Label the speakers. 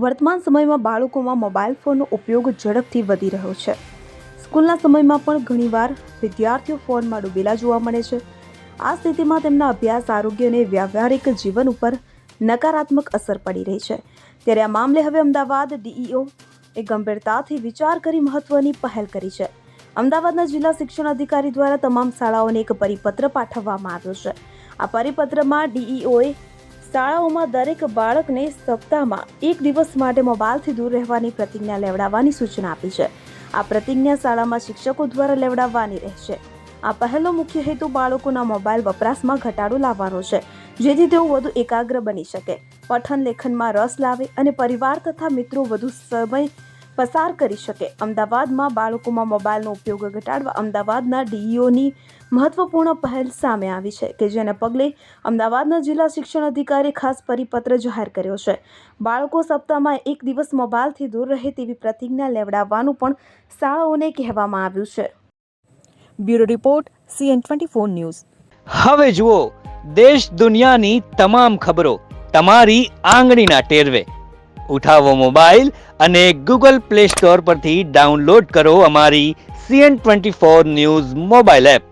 Speaker 1: વર્તમાન સમયમાં બાળકોમાં મોબાઈલ ફોનનો ઉપયોગ ઝડપથી વધી રહ્યો છે. સ્કૂલના સમયમાં પણ ઘણીવાર વિદ્યાર્થીઓ ફોનમાં ડૂબેલા જોવા મળે છે. આ સ્થિતિમાં તેમના અભ્યાસ, આરોગ્ય અને વ્યવહારિક જીવન ઉપર નકારાત્મક અસર પડી રહી છે. ત્યારે આ મામલે હવે અમદાવાદ ડીઈઓ એ ગંભીરતાથી વિચાર કરી મહત્વની પહેલ કરી છે. અમદાવાદના જિલ્લા શિક્ષણ અધિકારી દ્વારા તમામ શાળાઓને એક પરિપત્ર પાઠવવામાં આવ્યો છે. આ પરિપત્રમાં ડીઈઓએ શાળાઓમાં દરેક બાળકને સપ્તાહમાં એક દિવસ માટે મોબાઈલથી દૂર રહેવાની પ્રતિજ્ઞા લેવડાવવાની સૂચના આપી છે. આ પ્રતિજ્ઞા શાળામાં શિક્ષકો દ્વારા લેવડાવવાની રહેશે. આ પહેલનો મુખ્ય હેતુ બાળકોના મોબાઈલ વપરાશમાં ઘટાડો લાવવાનો છે, જેથી તેઓ વધુ એકાગ્ર બની શકે, પઠન લેખનમાં રસ લાવે અને પરિવાર તથા મિત્રો વધુ સમય પસાર કરી શકે. અમદાવાદમાં બાળકોમાં મોબાઈલનો ઉપયોગ ઘટાડવા અમદાવાદના ડીઈઓની મહત્વપૂર્ણ પહેલ સામે આવી છે, કે જેને પગલે અમદાવાદના જિલ્લા શિક્ષણ અધિકારીએ ખાસ પરિપત્ર જાહેર કર્યો છે. બાળકો સપ્તાહમાં એક દિવસ મોબાઈલથી દૂર રહે તેવી પ્રતિજ્ઞા લેવડાવવાનું પણ શાળાઓને કહેવામાં આવ્યું છે. Bureau report CN24 news.
Speaker 2: હવે જુઓ દેશ દુનિયાની તમામ ખબરો તમારી આંગળીના ટેરવે. ઉઠાવો મોબાઈલ અને Google Play Store પરથી ડાઉનલોડ કરો અમારી CN24 ન્યૂઝ મોબાઈલ એપ.